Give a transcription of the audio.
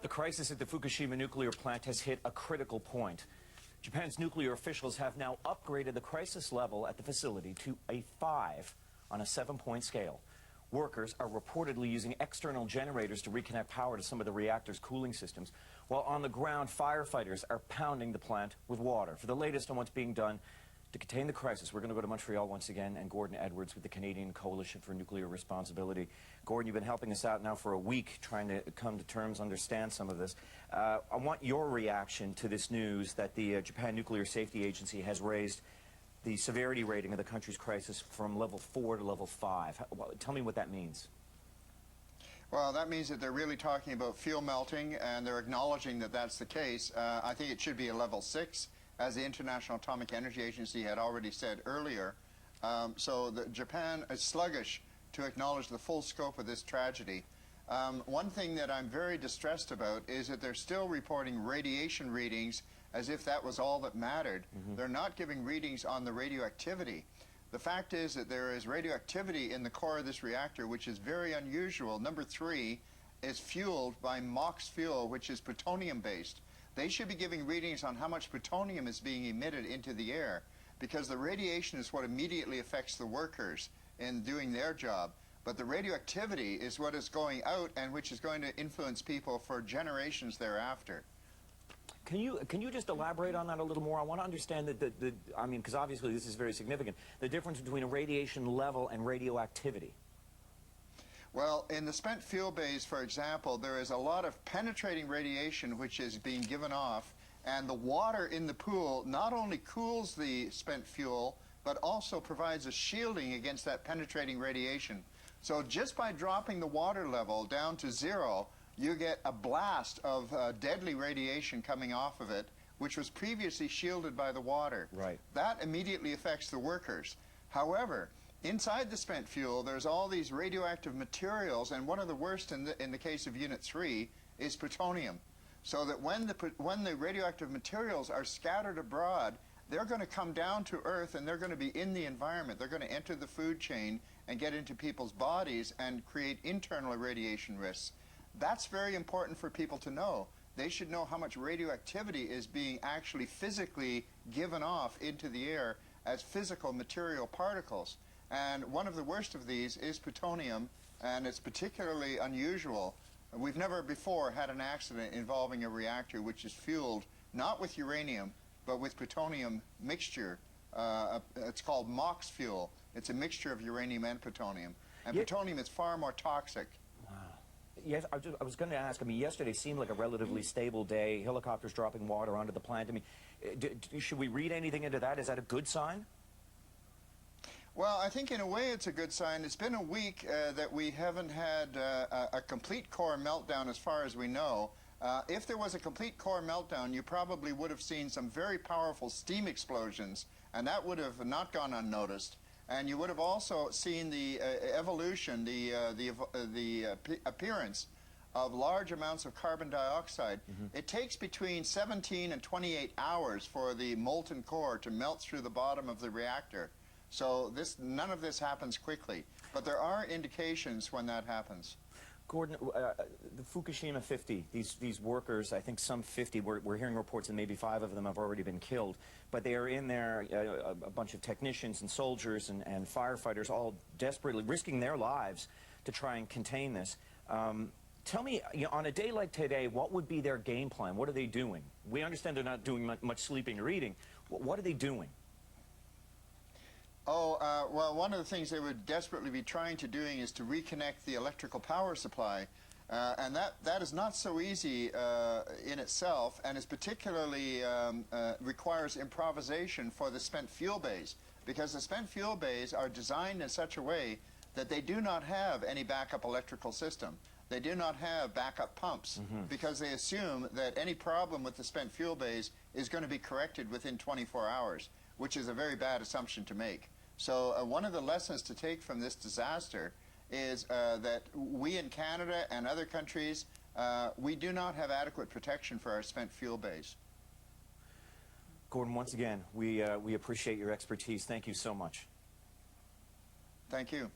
The crisis at the Fukushima nuclear plant has hit a critical point. Japan's nuclear officials have now upgraded the crisis level at the facility to a 5 on a 7-point scale. Workers are reportedly using external generators to reconnect power to some of the reactor's cooling systems, while on the ground, firefighters are pounding the plant with water. For the latest on what's being done to contain the crisis, we're going to go to Montreal once again, and Gordon Edwards with the Canadian Coalition for Nuclear Responsibility. Gordon, you've been helping us out now for a week, trying to come to terms, understand some of this. I want your reaction to this news that the Japan Nuclear Safety Agency has raised the severity rating of the country's crisis from level 4 to level 5. Tell me what that means. Well, that means that they're really talking about fuel melting, and they're acknowledging that that's the case. I think it should be a level 6, as the International Atomic Energy Agency had already said earlier. So Japan is sluggish to acknowledge the full scope of this tragedy. One thing that I'm very distressed about is that they're still reporting radiation readings as if that was all that mattered. They're not giving readings on the radioactivity. The fact is that there is radioactivity in the core of this reactor, which is very unusual. Number 3 is fueled by MOX fuel, which is plutonium-based. They should be giving readings on how much plutonium is being emitted into the air, because the radiation is what immediately affects the workers in doing their job. But the radioactivity is what is going out and which is going to influence people for generations thereafter. Can you just elaborate on that a little more? I want to understand that I mean, because obviously this is very significant, the difference between a radiation level and radioactivity. Well, in the spent fuel bays, for example, there is a lot of penetrating radiation which is being given off, and the water in the pool not only cools the spent fuel, but also provides a shielding against that penetrating radiation. So just by dropping the water level down to 0, you get a blast of deadly radiation coming off of it, which was previously shielded by the water. Right. That immediately affects the workers. However, inside the spent fuel, there's all these radioactive materials, and one of the worst in the case of Unit 3 is plutonium. So that when the radioactive materials are scattered abroad, they're going to come down to Earth, and they're going to be in the environment. They're going to enter the food chain and get into people's bodies and create internal irradiation risks. That's very important for people to know. They should know how much radioactivity is being actually physically given off into the air as physical material particles. And one of the worst of these is plutonium, and it's particularly unusual. We've never before had an accident involving a reactor which is fueled not with uranium, but with plutonium mixture. It's called MOX fuel. It's a mixture of uranium and plutonium. And plutonium is far more toxic. Wow. Yes, I was going to ask, I mean, yesterday seemed like a relatively stable day, helicopters dropping water onto the plant. I mean, should we read anything into that? Is that a good sign? Well, I think in a way it's a good sign. It's been a week that we haven't had a complete core meltdown as far as we know. If there was a complete core meltdown, you probably would have seen some very powerful steam explosions, and that would have not gone unnoticed. And you would have also seen the evolution, the appearance of large amounts of carbon dioxide. It takes between 17 and 28 hours for the molten core to melt through the bottom of the reactor. So none of this happens quickly, but there are indications when that happens. Gordon, the Fukushima 50, these workers, I think some 50, we're hearing reports that maybe 5 of them have already been killed, but they are in there, a bunch of technicians and soldiers and firefighters all desperately risking their lives to try and contain this. Tell me, on a day like today, what would be their game plan? What are they doing? We understand they're not doing much sleeping or eating. What are they doing? Well, one of the things they would desperately be trying to doing is to reconnect the electrical power supply. And that is not so easy in itself, and is particularly requires improvisation for the spent fuel bays, because the spent fuel bays are designed in such a way that they do not have any backup electrical system. They do not have backup pumps, because they assume that any problem with the spent fuel bays is going to be corrected within 24 hours, which is a very bad assumption to make. So one of the lessons to take from this disaster is that we in Canada and other countries, we do not have adequate protection for our spent fuel bays. Gordon, once again, we appreciate your expertise. Thank you so much. Thank you.